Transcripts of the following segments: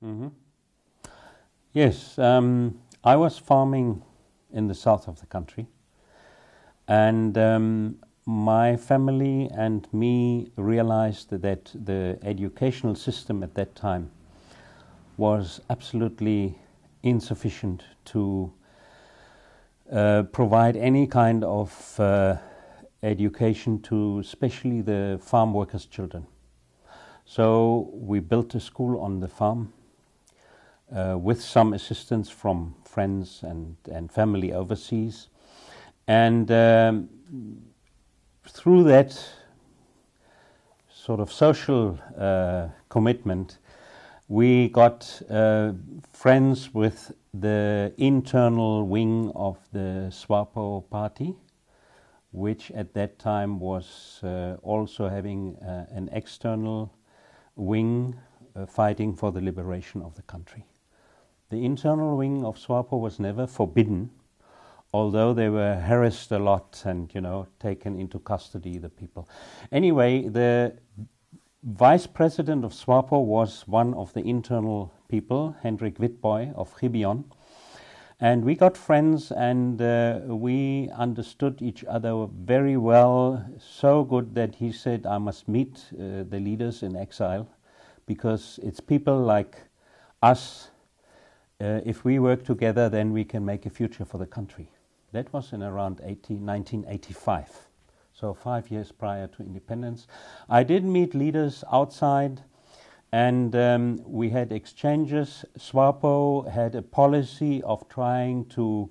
Hmm. Yes, I was farming in the south of the country, and my family and me realized that the educational system at that time was absolutely insufficient to provide any kind of education to especially the farm workers' children. So we built a school on the farm with some assistance from friends and family overseas. And through that sort of social commitment, we got friends with the internal wing of the SWAPO party, which at that time was also having an external wing fighting for the liberation of the country. The internal wing of SWAPO was never forbidden, although they were harassed a lot and, taken into custody, the people. Anyway, the vice president of SWAPO was one of the internal people, Hendrik Witbooi of Gibeon. And we got friends, and we understood each other very well, so good that he said, I must meet the leaders in exile, because it's people like us. If we work together, then we can make a future for the country. That was in around 1985, so 5 years prior to independence. I did meet leaders outside, and we had exchanges. SWAPO had a policy of trying to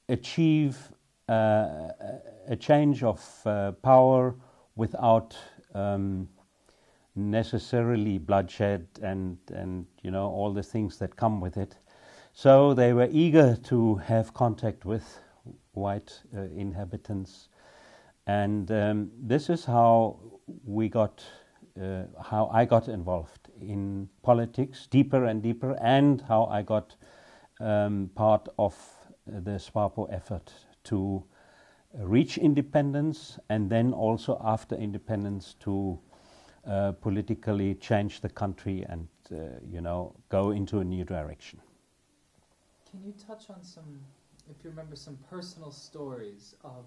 achieve a change of power without necessarily bloodshed and all the things that come with it. So they were eager to have contact with white inhabitants, and this is how I got involved in politics deeper and deeper, and how I got part of the SWAPO effort to reach independence, and then also after independence to politically change the country and go into a new direction. Can you touch on if you remember, some personal stories of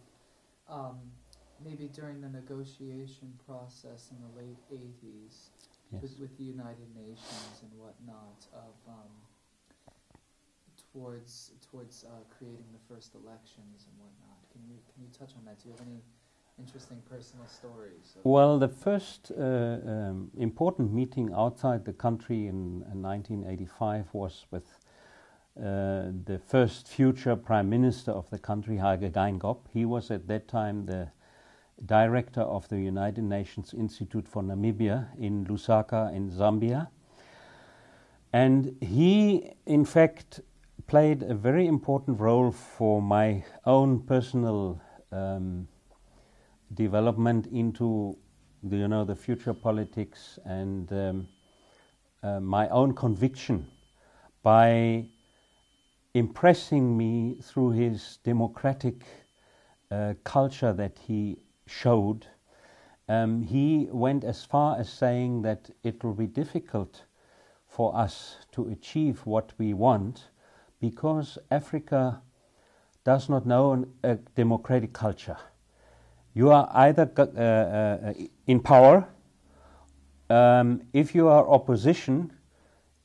maybe during the negotiation process in the late 80s, yes, with the United Nations and whatnot, of towards creating the first elections and whatnot? Can you touch on that? Do you have any interesting personal stories? Well, the first important meeting outside the country in 1985 was with the first future Prime Minister of the country, Hage Geingob. He was at that time the director of the United Nations Institute for Namibia in Lusaka in Zambia. And he, in fact, played a very important role for my own personal development into the future politics, and my own conviction by impressing me through his democratic culture that he showed. He went as far as saying that it will be difficult for us to achieve what we want because Africa does not know a democratic culture. You are either in power. If you are opposition,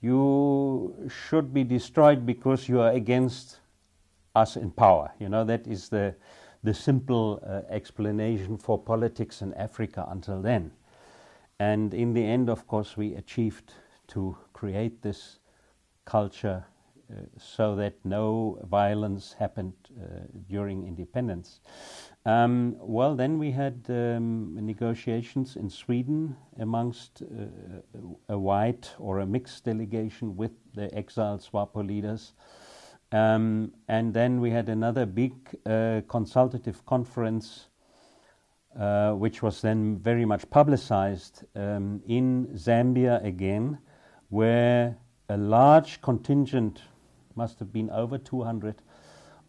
you should be destroyed because you are against us in power. That is the simple explanation for politics in Africa until then. And in the end, of course, we achieved to create this culture so that no violence happened during independence. Well, then we had negotiations in Sweden amongst a white or a mixed delegation with the exiled SWAPO leaders. And then we had another big consultative conference, which was then very much publicized in Zambia again, where a large contingent, must have been over 200,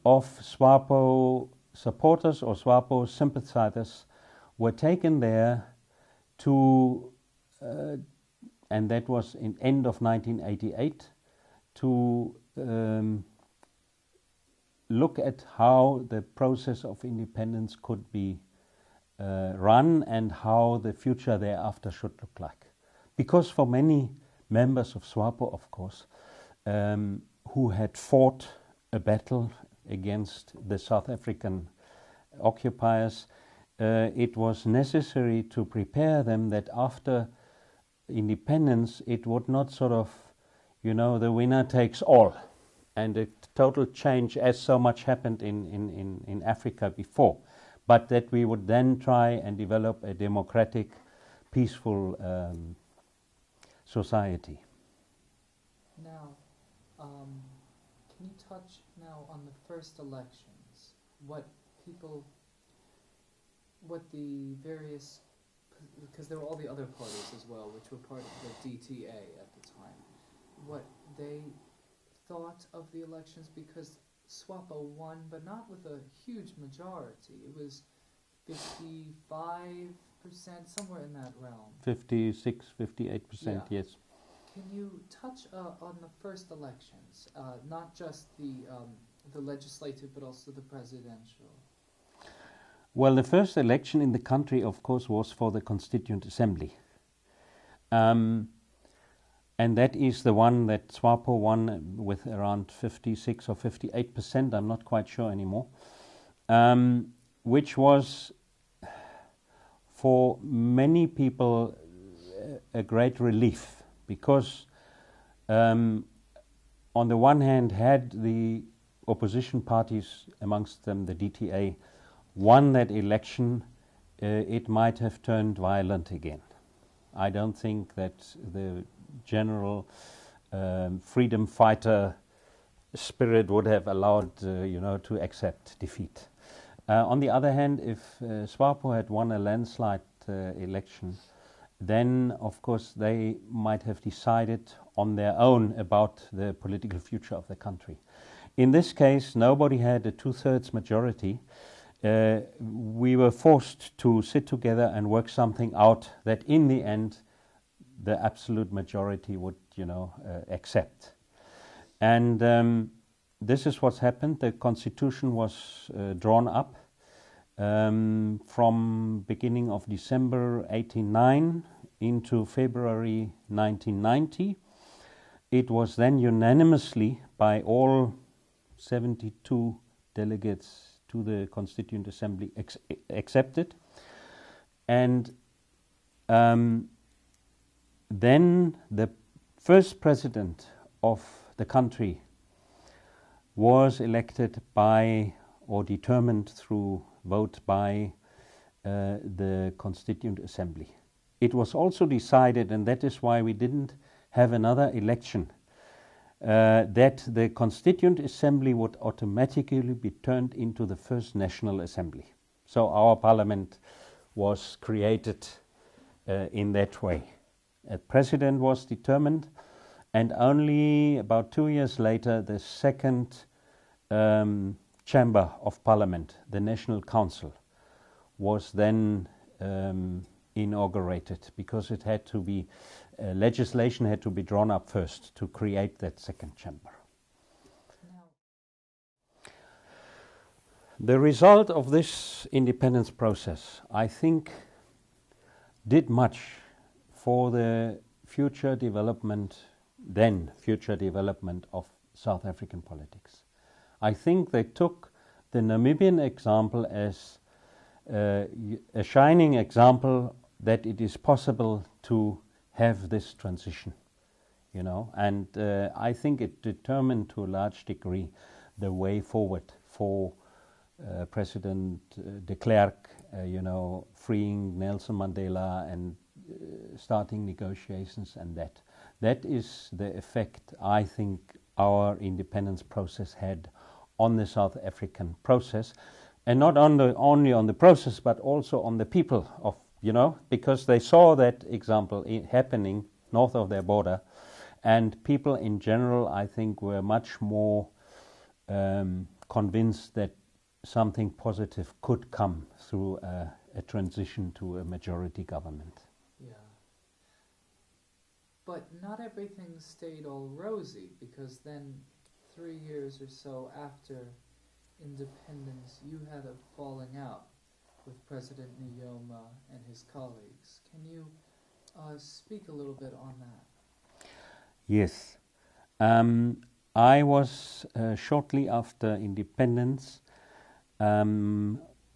of SWAPO supporters or SWAPO sympathizers were taken there to and that was in end of 1988, to look at how the process of independence could be run and how the future thereafter should look like. Because for many members of SWAPO, of course, who had fought a battle against the South African occupiers, it was necessary to prepare them that after independence it would not sort of, the winner takes all, and a total change as so much happened in Africa before, but that we would then try and develop a democratic, peaceful society. Now, can you touch now on the first elections? What the various, because there were all the other parties as well, which were part of the DTA at the time, what they thought of the elections, because SWAPO won, but not with a huge majority. It was 55%, somewhere in that realm. 56, 58%, yes. Can you touch on the first elections, not just the legislative, but also the presidential? Well, the first election in the country, of course, was for the Constituent Assembly. And that is the one that SWAPO won with around 56 or 58%, I'm not quite sure anymore, which was for many people a great relief, because on the one hand had the opposition parties, amongst them the DTA, won that election, it might have turned violent again. I don't think that the general freedom fighter spirit would have allowed, to accept defeat. On the other hand, if SWAPO had won a landslide election, then of course they might have decided on their own about the political future of the country. In this case, nobody had a 2/3 majority. We were forced to sit together and work something out that in the end the absolute majority would, accept. And this is what's happened. The constitution was drawn up from beginning of December 1989 into February 1990. It was then unanimously by all 72 delegates to the Constituent Assembly accepted. And then the first president of the country was elected by, or determined through vote by, the Constituent Assembly. It was also decided, and that is why we didn't have another election, that the Constituent Assembly would automatically be turned into the first National Assembly. So our parliament was created in that way. A president was determined, and only about 2 years later the second chamber of parliament, the National Council, was then inaugurated, because it had to be, legislation had to be drawn up first to create that second chamber. The result of this independence process, I think, did much for the future development of South African politics. I think they took the Namibian example as a shining example that it is possible to have this transition, and I think it determined to a large degree the way forward for President de Klerk, freeing Nelson Mandela and starting negotiations, and that is the effect I think our independence process had on the South African process, and not only on the process but also on the people of, because they saw that example happening north of their border, and people in general, I think, were much more convinced that something positive could come through a transition to a majority government. Yeah. But not everything stayed all rosy, because then 3 years or so after independence, you had a falling out with President Nyoma and his colleagues. Can you speak a little bit on that? Yes. I was shortly after independence.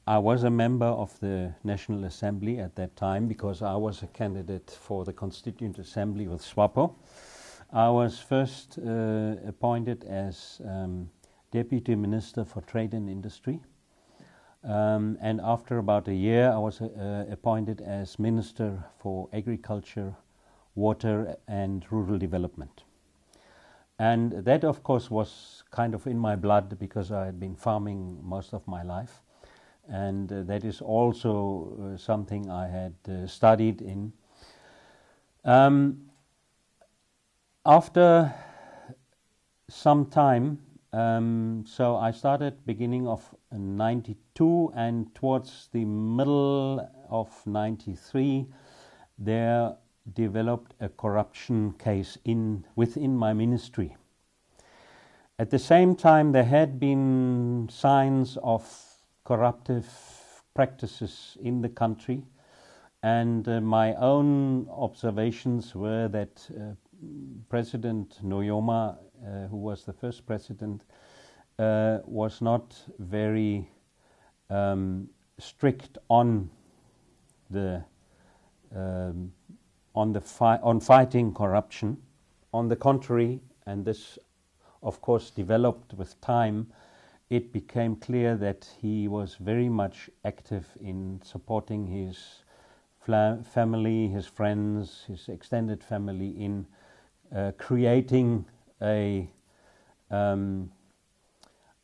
I was a member of the National Assembly at that time because I was a candidate for the Constituent Assembly with SWAPO. I was first appointed as Deputy Minister for Trade and Industry. And after about a year, I was appointed as Minister for Agriculture, Water and Rural Development. And that, of course, was kind of in my blood because I had been farming most of my life. And that is also something I had studied in. After some time, so I started beginning of 92, and towards the middle of 93, there developed a corruption case within my ministry. At the same time, there had been signs of corruptive practices in the country, and my own observations were that President Nyoma, who was the first president, was not very strict on fighting corruption. On the contrary, and this of course developed with time, it became clear that he was very much active in supporting his family, his friends, his extended family in creating a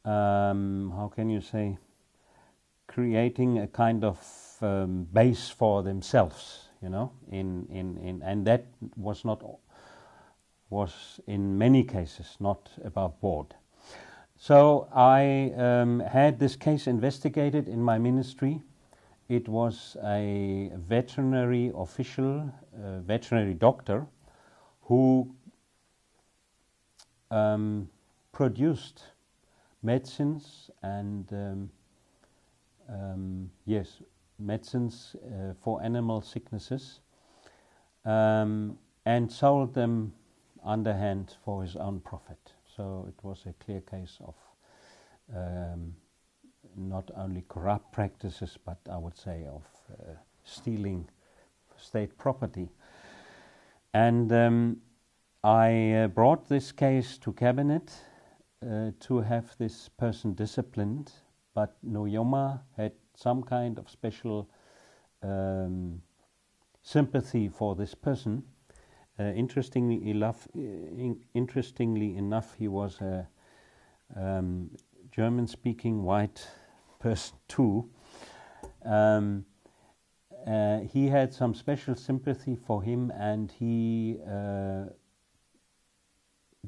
how can you say, creating a kind of base for themselves, you know, and that was in many cases not above board. So I had this case investigated in my ministry. It was a veterinary official, veterinary doctor, who produced medicines and medicines for animal sicknesses, and sold them underhand for his own profit. So it was a clear case of not only corrupt practices, but I would say of stealing state property. And I brought this case to cabinet to have this person disciplined, but Nyoma had some kind of special sympathy for this person. Interestingly enough, he was a German-speaking white person too. He had some special sympathy for him, and he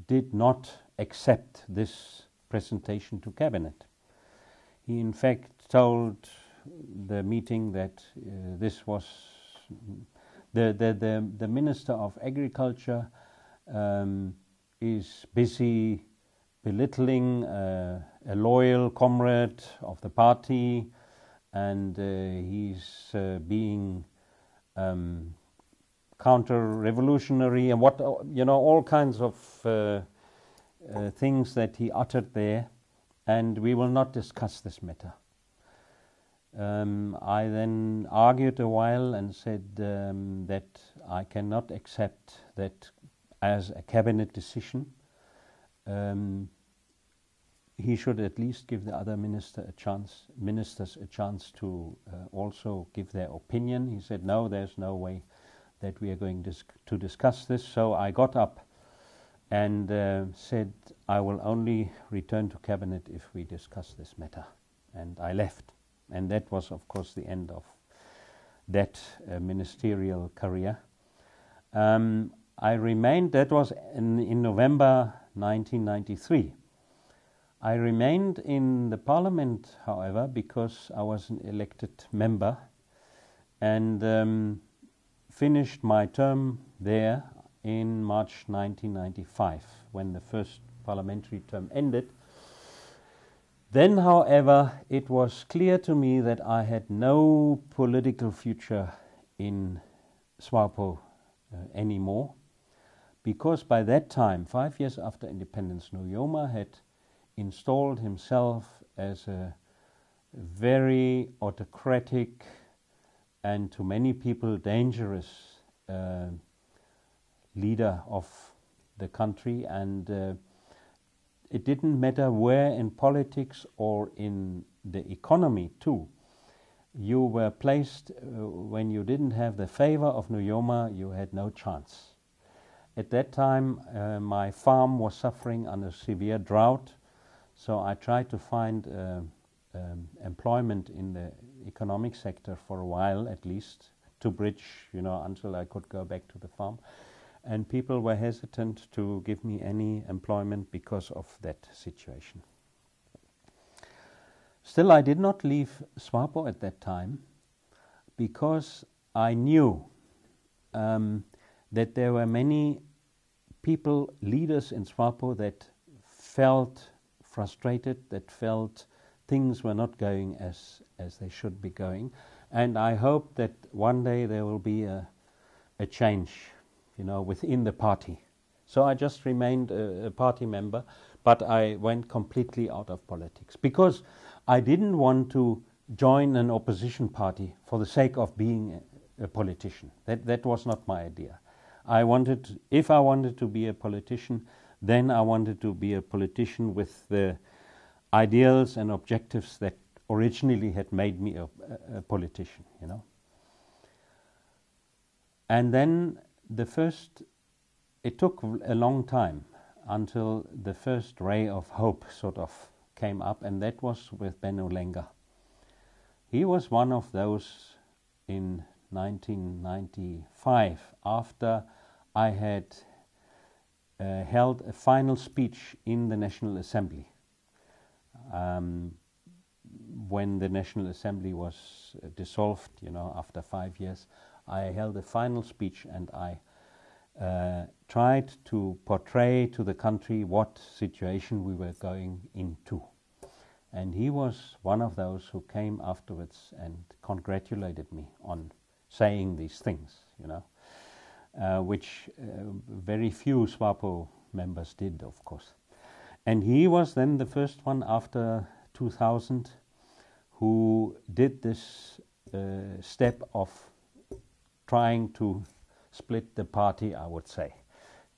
did not accept this presentation to cabinet. He in fact told the meeting that this was the Minister of Agriculture is busy belittling a loyal comrade of the party, and he's being counter-revolutionary and what, you know, all kinds of things that he uttered there, and we will not discuss this matter. I then argued a while and said that I cannot accept that as a cabinet decision. He should at least give the other ministers a chance to also give their opinion. He said, no, there's no way that we are going to discuss this. So I got up and said, I will only return to cabinet if we discuss this matter. And I left. And that was, of course, the end of that ministerial career. I remained, that was in November 1993. I remained in the parliament, however, because I was an elected member, and finished my term there in March 1995, when the first parliamentary term ended. Then, however, it was clear to me that I had no political future in SWAPO anymore, because by that time, 5 years after independence, Nujoma had installed himself as a very autocratic and to many people dangerous leader of the country, and it didn't matter where in politics or in the economy too. You were placed, when you didn't have the favor of Nujoma, you had no chance. At that time, my farm was suffering under severe drought, so I tried to find employment in the economic sector for a while at least, to bridge, until I could go back to the farm. And people were hesitant to give me any employment because of that situation. Still, I did not leave SWAPO at that time, because I knew that there were many people, leaders in SWAPO, that felt frustrated, that felt things were not going as they should be going. And I hope that one day there will be a change, within the party. So I just remained a party member, but I went completely out of politics, because I didn't want to join an opposition party for the sake of being a politician. That was not my idea. If I wanted to be a politician, then I wanted to be a politician with the ideals and objectives that originally had made me a politician, And then it took a long time until the first ray of hope sort of came up, and that was with Benno Lenga. He was one of those in 1995, after I had held a final speech in the National Assembly. When the National Assembly was dissolved, after 5 years, I held a final speech, and I tried to portray to the country what situation we were going into. And he was one of those who came afterwards and congratulated me on saying these things, which very few SWAPO members did, of course. And he was then the first one after 2000 who did this step of trying to split the party, I would say,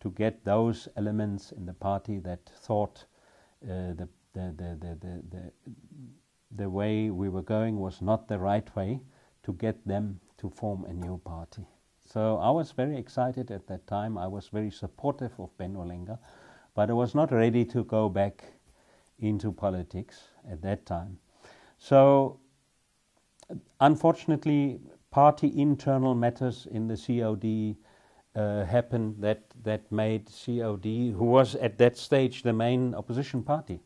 to get those elements in the party that thought the way we were going was not the right way, to get them to form a new party. So I was very excited at that time. I was very supportive of Benno Lenga, but I was not ready to go back into politics at that time. So unfortunately, party internal matters in the COD happened that made COD, who was at that stage the main opposition party,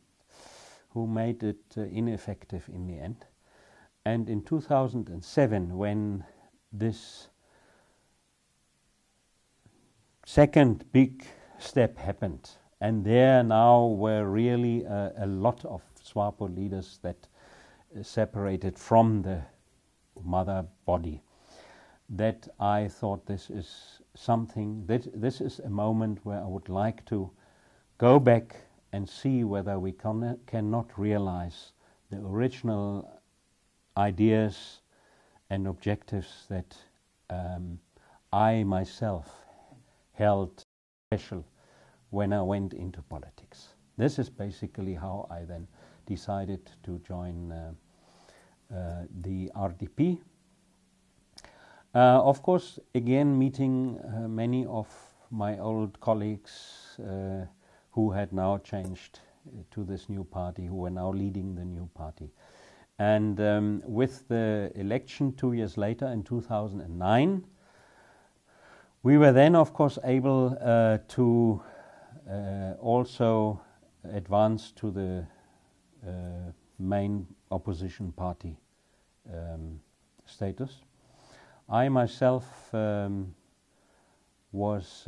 who made it ineffective in the end. And in 2007, when this second big step happened, and there now were really a lot of SWAPO leaders that separated from the mother body, that I thought this is something, this is a moment where I would like to go back and see whether we cannot realize the original ideas and objectives that I myself held special when I went into politics. This is basically how I then decided to join the RDP. Of course, again, meeting many of my old colleagues who had now changed to this new party, who were now leading the new party. And with the election 2 years later in 2009, we were then, of course, able to also advance to the main opposition party status. I myself was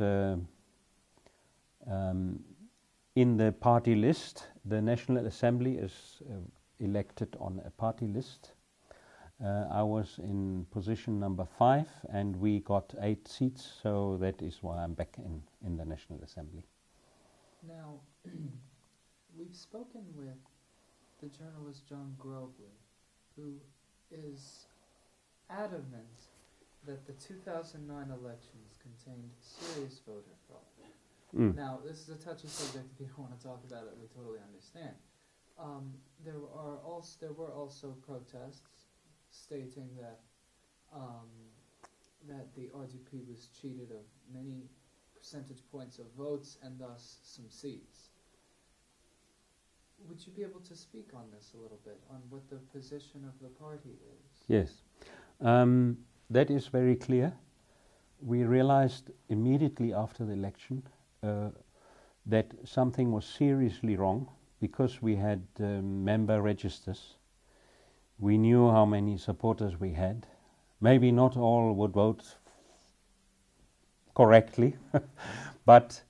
in the party list. The National Assembly is elected on a party list. I was in position number 5 and we got 8 seats, so that is why I'm back in the National Assembly. Now, we've spoken with the journalist John Grobley, who is adamant that the 2009 elections contained serious voter fraud. Now, this is a touchy subject. If you don't want to talk about it, we totally understand. There were also protests stating that that the RDP was cheated of many percentage points of votes and thus some seats. Would you be able to speak on this a little bit, on what the position of the party is? Yes, that is very clear. We realized immediately after the election that something was seriously wrong, because we had member registers. We knew how many supporters we had. Maybe not all would vote correctly, but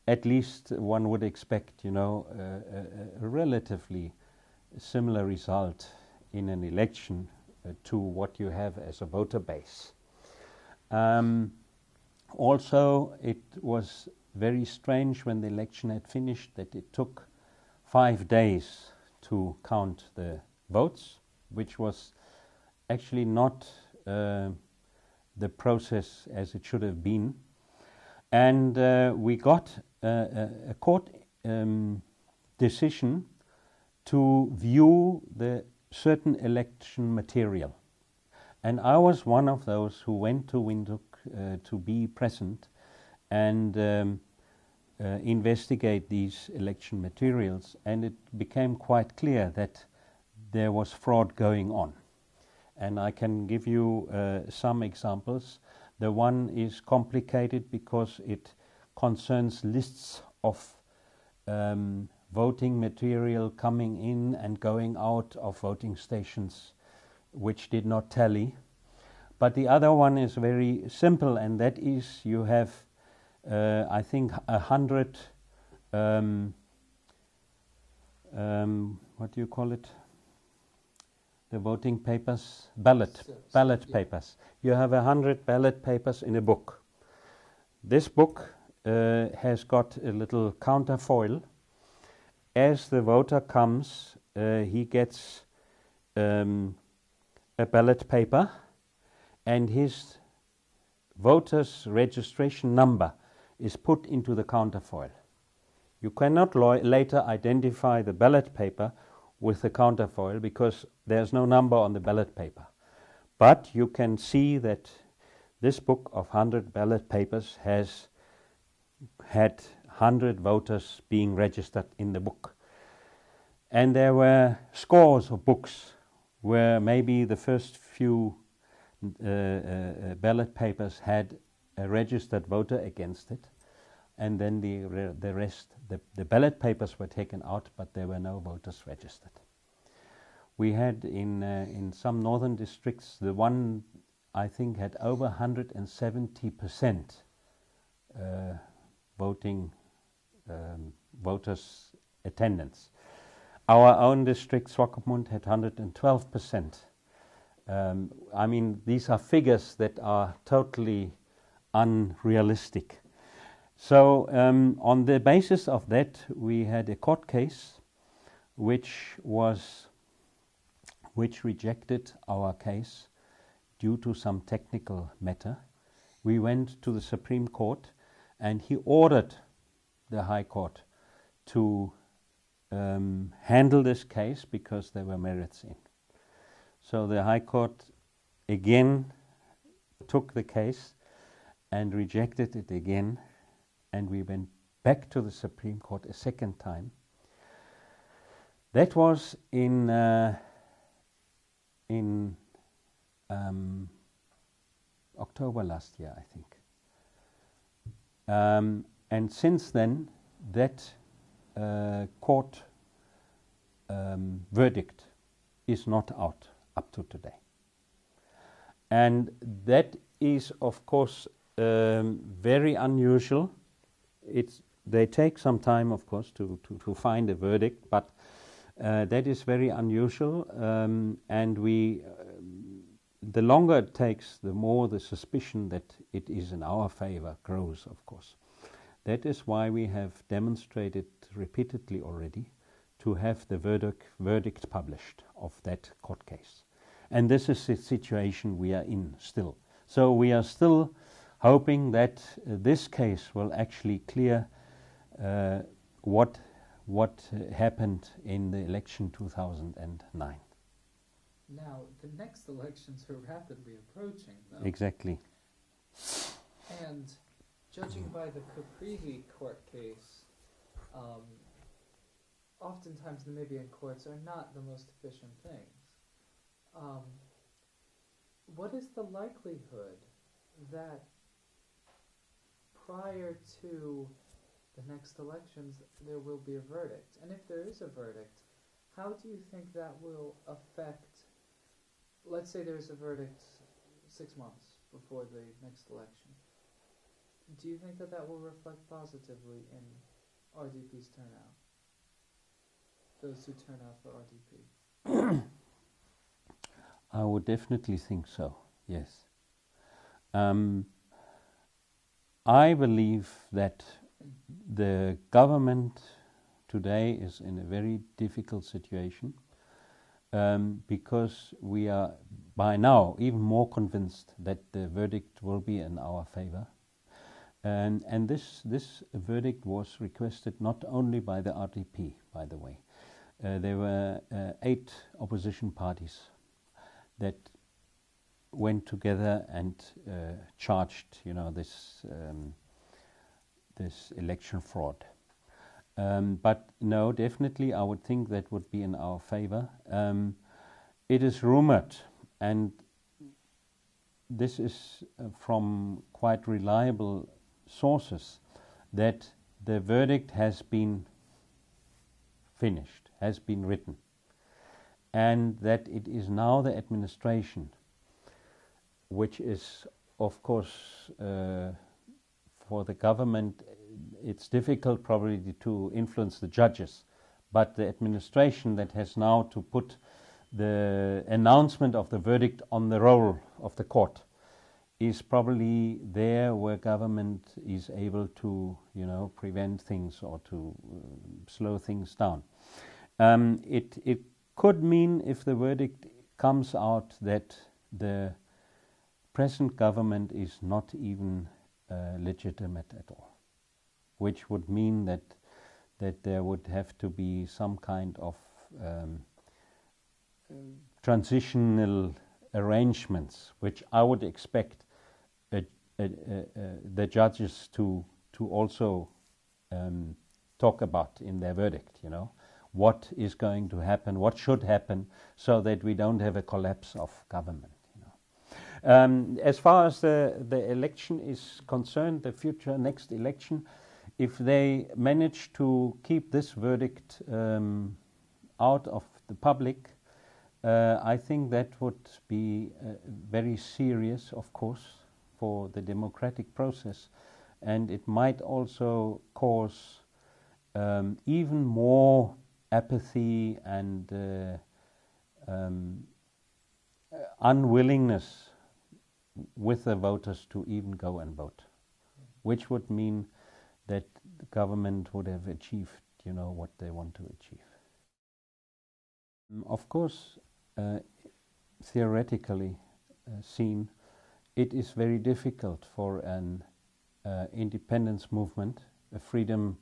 at least one would expect, you know, a relatively similar result in an election to what you have as a voter base. Also, it was very strange when the election had finished that it took 5 days to count the votes, which was actually not the process as it should have been. And we got a court decision to view the certain election material. And I was one of those who went to Windhoek to be present and investigate these election materials, and it became quite clear that there was fraud going on. And I can give you some examples. The one is complicated because it concerns lists of voting material coming in and going out of voting stations which did not tally. But the other one is very simple, and that is you have I think 100 what do you call it? The voting papers, ballot papers. You have 100 ballot papers in a book. This book has got a little counterfoil. As the voter comes, he gets a ballot paper, and his voter's registration number is put into the counterfoil. You cannot later identify the ballot paper with the counterfoil because there's no number on the ballot paper. But you can see that this book of 100 ballot papers has had 100 voters being registered in the book. And there were scores of books where maybe the first few ballot papers had a registered voter against it, and then the rest, the ballot papers were taken out, but there were no voters registered. We had in some northern districts, the one I think had over 170% voters attendance. Our own district, Swakopmund, had 112%. I mean, these are figures that are totally unrealistic. So on the basis of that, we had a court case which rejected our case due to some technical matter. We went to the Supreme Court, and he ordered the High Court to handle this case because there were merits in. So the High Court again took the case and rejected it again, and we went back to the Supreme Court a second time. That was in October last year, I think. And since then, that court verdict is not out up to today. And that is, of course, very unusual. They take some time, of course, to find a verdict, but that is very unusual, and the longer it takes, the more the suspicion that it is in our favor grows, of course. That is why we have demonstrated repeatedly already to have the verdict published of that court case. And this is the situation we are in still. So we are still hoping that this case will actually clear what happened in the election 2009. Now, the next elections are rapidly approaching, though. Exactly. And judging by the Caprivi court case, oftentimes Namibian courts are not the most efficient things. What is the likelihood that prior to the next elections there will be a verdict? And if there is a verdict, how do you think that will affect, let's say there's a verdict 6 months before the next election. Do you think that will reflect positively in RDP's turnout? Those who turn out for RDP? I would definitely think so, yes. I believe that the government today is in a very difficult situation because we are by now even more convinced that the verdict will be in our favor. And this verdict was requested not only by the RDP, by the way. There were 8 opposition parties that went together and charged, this election fraud. But no, definitely I would think that would be in our favor. It is rumored, and this is from quite reliable sources, that the verdict has been finished, has been written, and that it is now the administration, which is, of course, for the government, it's difficult probably to influence the judges, but the administration that has now to put the announcement of the verdict on the roll of the court is probably there where government is able to, prevent things or to slow things down. It could mean, if the verdict comes out, that the present government is not even legitimate at all, which would mean that there would have to be some kind of transitional arrangements, which I would expect the judges to also talk about in their verdict. What is going to happen, what should happen, so that we don't have a collapse of government. As far as the election is concerned, the future next election, if they manage to keep this verdict out of the public, I think that would be very serious, of course, for the democratic process, and it might also cause even more apathy and unwillingness with the voters to even go and vote, which would mean that the government would have achieved, what they want to achieve. Of course, theoretically seen, it is very difficult for an independence movement, a freedom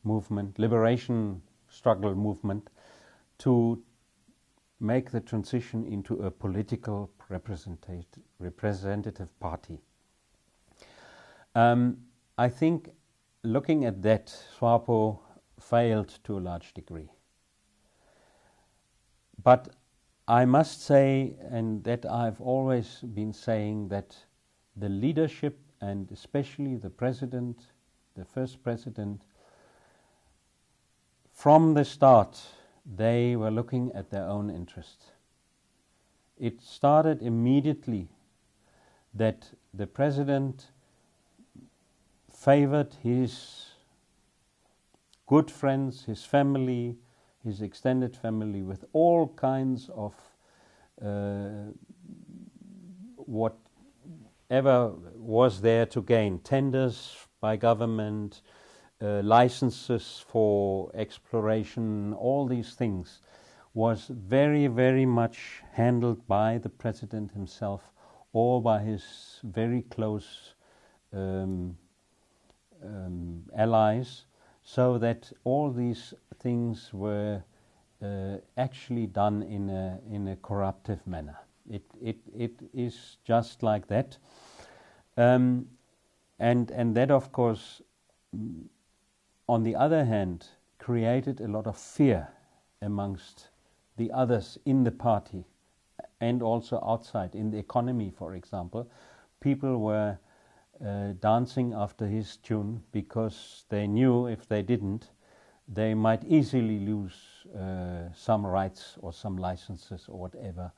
movement, liberation struggle movement, to make the transition into a political representative party. I think, looking at that, SWAPO failed to a large degree. But I must say, and that I've always been saying, that the leadership, and especially the president, the first president, from the start, they were looking at their own interests. It started immediately that the president favored his good friends, his family, his extended family with all kinds of whatever was there to gain, tenders by government, licenses for exploration, all these things was very, very much handled by the president himself or by his very close allies, so that all these things were actually done in a corruptive manner. It is just like that, and that, of course, on the other hand, created a lot of fear amongst the others in the party and also outside in the economy. For example, people were dancing after his tune because they knew if they didn't, they might easily lose some rights or some licenses or whatever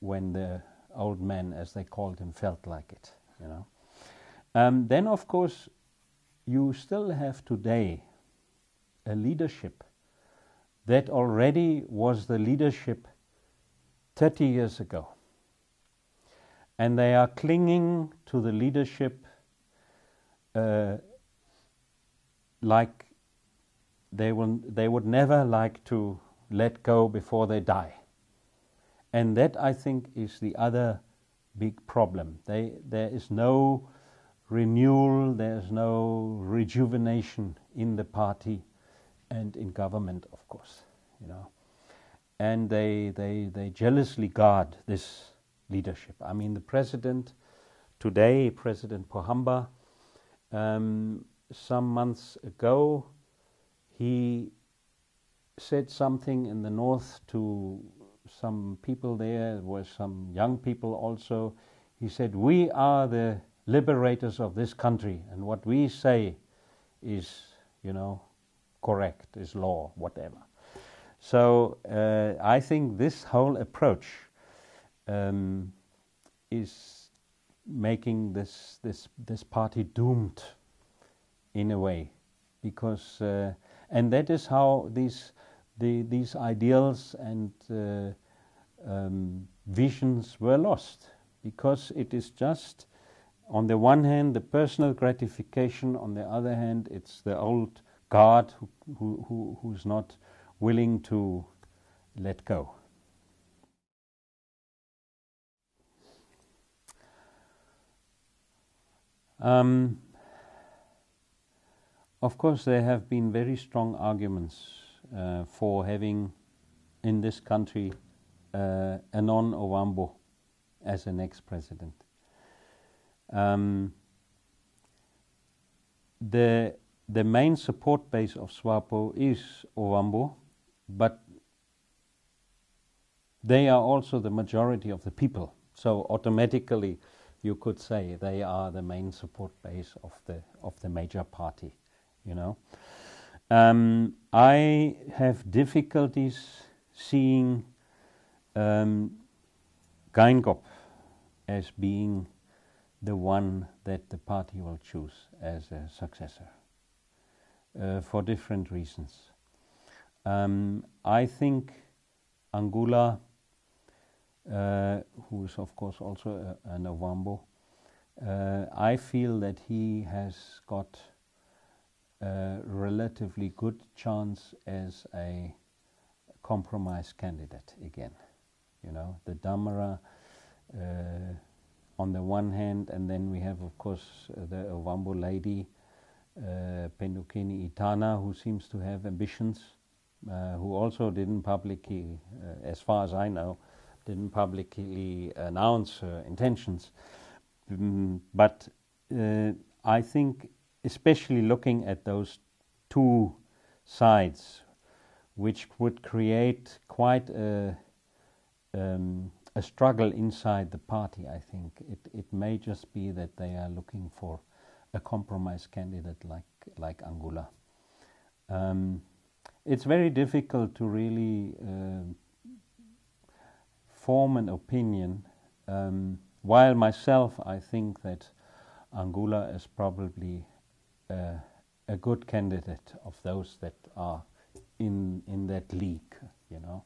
when the old man, as they called him, felt like it, you know. Then, of course, you still have today a leadership that already was the leadership 30 years ago. And they are clinging to the leadership like they would never like to let go before they die. And that, I think, is the other big problem. There is no renewal, there is no rejuvenation in the party and in government, of course, you know. And they jealously guard this leadership. I mean, the president today, President Pohamba, some months ago, he said something in the north to some people there were some young people also. He said, "We are the liberators of this country, and what we say is, you know, correct, is law, whatever." So I think this whole approach is making this party doomed in a way, because and that is how these ideals and visions were lost, because it is just, on the one hand, the personal gratification, on the other hand, it's the old guard who's not willing to let go. Of course, there have been very strong arguments for having in this country a non-Ovambo as the next president. The main support base of SWAPO is Ovambo, but they are also the majority of the people. So automatically, you could say they are the main support base of the major party. You know, I have difficulties seeing Geinkop as being the one that the party will choose as a successor for different reasons. I think Angula, who is of course also an Ovambo, I feel that he has got a relatively good chance as a compromise candidate again. You know, the Damara on the one hand, and then we have, of course, the Ovambo lady, Pendukeni Itana, who seems to have ambitions, who also didn't publicly, as far as I know, didn't publicly announce her intentions. But I think, especially looking at those two sides, which would create quite a struggle inside the party, I think it may just be that they are looking for a compromise candidate like Angula. It's very difficult to really form an opinion. While myself, I think that Angola is probably a good candidate of those that are in that league, you know.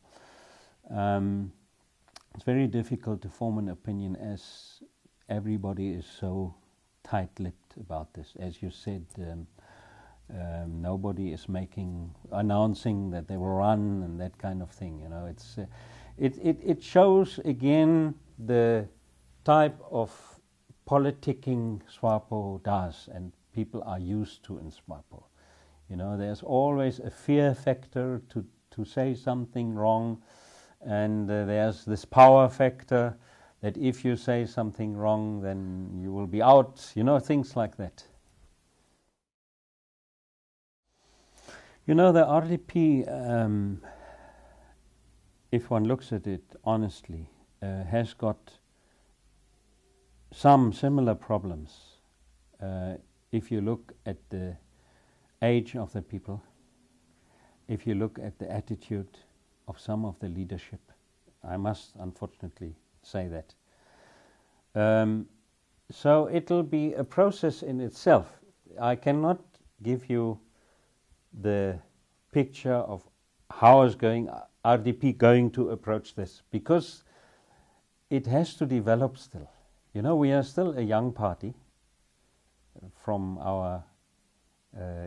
It's very difficult to form an opinion as everybody is so tight-lipped about this. As you said, nobody is announcing that they will run and that kind of thing. You know, it shows again the type of politicking SWAPO does, and people are used to in SWAPO. You know, there's always a fear factor to say something wrong, and there's this power factor that if you say something wrong, then you will be out. You know, things like that. You know, the RDP, if one looks at it honestly, has got some similar problems. If you look at the age of the people, if you look at the attitude of some of the leadership, I must unfortunately say that. So it'll be a process in itself. I cannot give you the picture of how is RDP going to approach this, because it has to develop still. You know, we are still a young party from our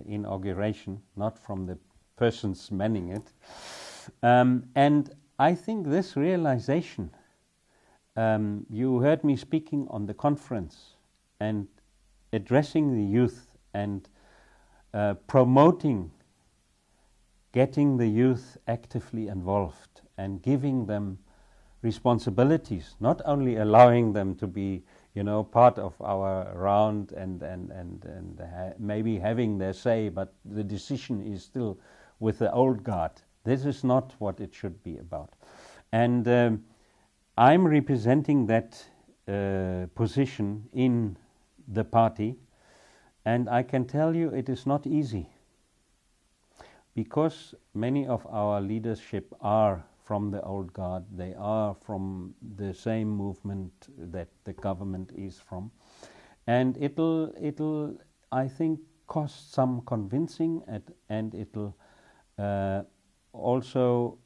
inauguration, not from the persons manning it. And I think this realization, you heard me speaking on the conference and addressing the youth and promoting getting the youth actively involved and giving them responsibilities, not only allowing them to be, you know, part of our round and maybe having their say, but the decision is still with the old guard. This is not what it should be about. And I'm representing that position in the party, and I can tell you it is not easy, because many of our leadership are from the old guard. They are from the same movement that the government is from, and it'll I think cost some convincing, and it'll also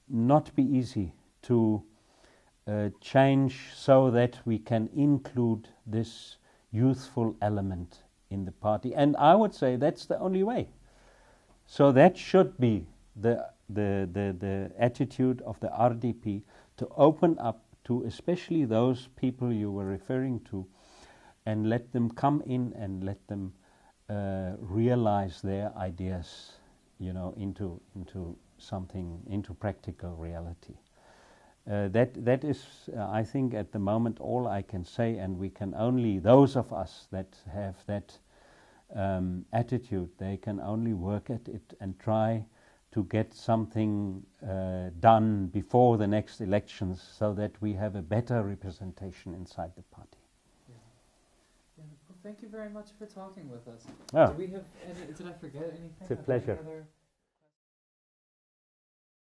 not be easy to change so that we can include this youthful element in the party. And I would say that's the only way. So that should be the attitude of the RDP, to open up to especially those people you were referring to, and let them come in and let them realize their ideas, you know, into something, into practical reality. That is, I think, at the moment all I can say, and we can only, those of us that have that attitude, they can only work at it and try to get something done before the next elections, so that we have a better representation inside the party. Yeah. Well, thank you very much for talking with us. Oh. Do we have did I forget anything? It's a pleasure.